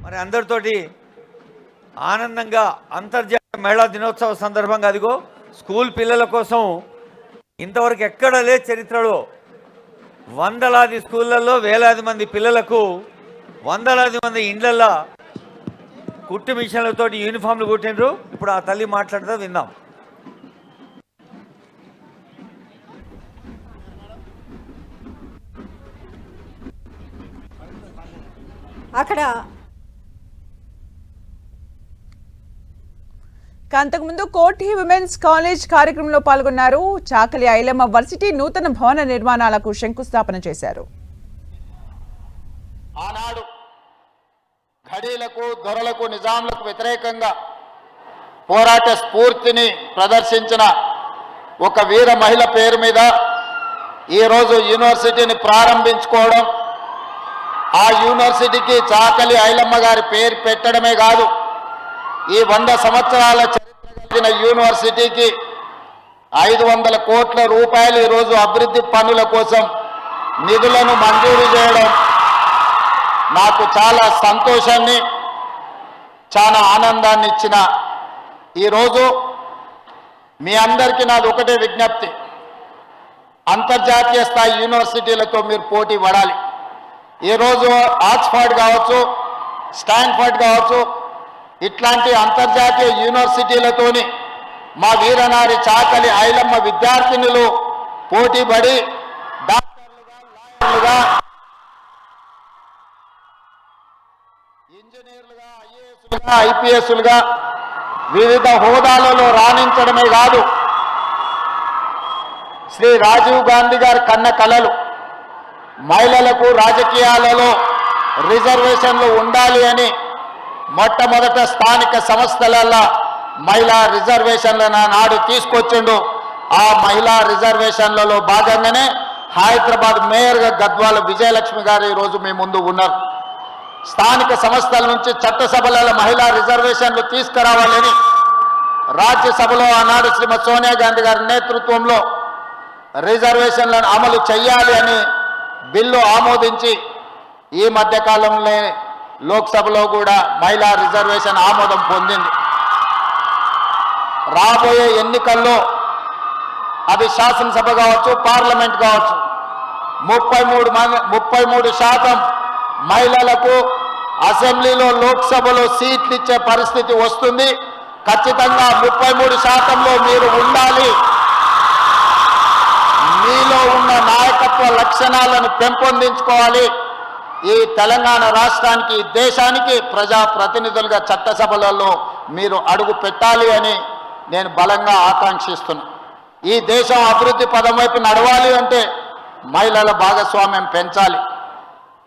మరి అందరితోటి ఆనందంగా అంతర్జాతీయ మహిళా దినోత్సవ సందర్భంగా అదిగో స్కూల్ పిల్లల కోసం ఇంతవరకు ఎక్కడ లేదు చరిత్రలో వందలాది స్కూళ్ళల్లో వేలాది మంది పిల్లలకు వందలాది మంది ఇండ్లల్లో కుట్టు మిషన్లతోటి యూనిఫామ్లు కుట్టిండ్రు. ఇప్పుడు ఆ తల్లి మాట్లాడుతూ విందాం. అక్కడ అంతకుముందు కోఠి విమెన్స్ కాలేజ్ కార్యక్రమంలో పాల్గొన్నారు. చాకలి ఐలమ్మ వర్సిటీ నూతన భవన నిర్మాణాలకు శంకుస్థాపన చేశారు. ఆనాడు ఘడీలకు దొరలకు నిజాంలకు వ్యతిరేకంగా పోరాట స్ఫూర్తిని ప్రదర్శించిన ఒక వీర మహిళ పేరు మీద ఈరోజు యూనివర్సిటీని ప్రారంభించుకోవడం, ఆ యూనివర్సిటీకి చాకలి ఐలమ్మ గారి పేరు పెట్టడమే కాదు, ఈ 100 సంవత్సరాల చరిత్ర కలిగిన యూనివర్సిటీకి 500 కోట్ల రూపాయలు ఈరోజు అభివృద్ధి పనుల కోసం నిధులను మంజూరు చేయడం నాకు చాలా సంతోషాన్ని, చాలా ఆనందాన్ని ఇచ్చిన ఈరోజు మీ అందరికీ నాది ఒకటే విజ్ఞప్తి, అంతర్జాతీయ స్థాయి యూనివర్సిటీలతో మీరు పోటీ పడాలి. ఈరోజు ఆక్స్ఫర్డ్ కావచ్చు, స్టాన్ఫర్డ్ కావచ్చు, ఇట్లాంటి అంతర్జాతీయ యూనివర్సిటీలతోని మా వీరనారి చాకలి ఐలమ్మ విద్యార్థినులు పోటీపడి డాక్టర్లుగా, లాయర్లుగా, ఇంజనీర్లుగా, ఐఏఎస్లుగా, ఐపీఎస్లుగా వివిధ హోదాలలో రాణించడమే కాదు, శ్రీ రాజీవ్ గాంధీ గారి కన్న కలలు మహిళలకు రాజకీయాలలో రిజర్వేషన్లు ఉండాలి అని మొట్టమొదట స్థానిక సంస్థలలో మహిళా రిజర్వేషన్లను నాడు తీసుకొచ్చిండు. ఆ మహిళా రిజర్వేషన్లలో భాగంగానే హైదరాబాద్ మేయర్గా గద్వాల విజయలక్ష్మి గారు ఈరోజు మీ ముందు ఉన్నారు. స్థానిక సంస్థల నుంచి చట్టసభలలో మహిళా రిజర్వేషన్లు తీసుకురావాలని రాజ్యసభలో ఆనాడు శ్రీమతి సోనియా గాంధీ గారి నేతృత్వంలో రిజర్వేషన్లను అమలు చేయాలి అని బిల్లు ఆమోదించి ఈ మధ్యకాలంలో లోక్సభలో కూడా మహిళా రిజర్వేషన్ ఆమోదం పొందింది. రాబోయే ఎన్నికల్లో అది శాసనసభ కావచ్చు, పార్లమెంట్ కావచ్చు, 33% మహిళలకు అసెంబ్లీలో లోక్సభలో సీట్లు ఇచ్చే పరిస్థితి వస్తుంది. ఖచ్చితంగా 33%లో మీరు ఉండాలి. మీలో ఉన్న నాయకత్వ లక్షణాలను పెంపొందించుకోవాలి. ఈ తెలంగాణ రాష్ట్రానికి, ఈ దేశానికి ప్రజాప్రతినిధులుగా చట్టసభలలో మీరు అడుగు పెట్టాలి అని నేను బలంగా ఆకాంక్షిస్తున్నా. ఈ దేశం అభివృద్ధి పదం వైపు నడవాలి అంటే మహిళల భాగస్వామ్యం పెంచాలి.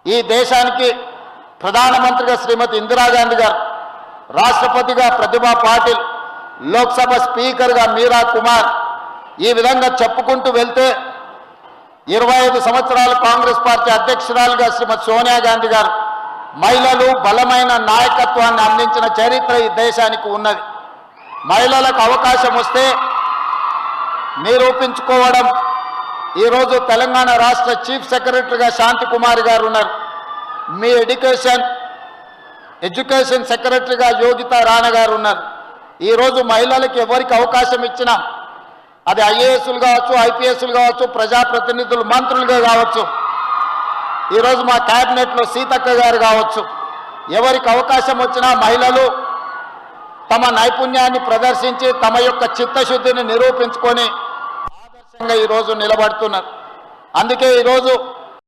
ఈ దేశానికి ప్రధానమంత్రిగా శ్రీమతి ఇందిరాగాంధీ గారు, రాష్ట్రపతిగా ప్రతిభా పాటిల్, లోక్సభ స్పీకర్గా మీరా కుమార్, ఈ విధంగా చెప్పుకుంటూ వెళ్తే 25 సంవత్సరాలు కాంగ్రెస్ పార్టీ అధ్యక్షురాలుగా శ్రీమతి సోనియా గాంధీ గారు మహిళలు బలమైన నాయకత్వాన్ని అందించిన చరిత్ర ఈ దేశానికి ఉన్నది. మహిళలకు అవకాశం వస్తే నిరూపించుకోవడం. ఈరోజు తెలంగాణ రాష్ట్ర చీఫ్ సెక్రటరీగా శాంతి కుమార్ గారు ఉన్నారు. మీ ఎడ్యుకేషన్ సెక్రటరీగా యోగితా రాణా గారు ఉన్నారు. ఈరోజు మహిళలకు ఎవరికి అవకాశం ఇచ్చినా, అది ఐఏఎస్లు కావచ్చు, ఐపీఎస్లు కావచ్చు, ప్రజాప్రతినిధులు, మంత్రులుగా కావచ్చు, ఈరోజు మా క్యాబినెట్లో సీతక్క గారు కావచ్చు, ఎవరికి అవకాశం వచ్చినా మహిళలు తమ నైపుణ్యాన్ని ప్రదర్శించి తమ యొక్క చిత్తశుద్ధిని నిరూపించుకొని ఆదర్శంగా ఈరోజు నిలబడుతున్నారు. అందుకే ఈరోజు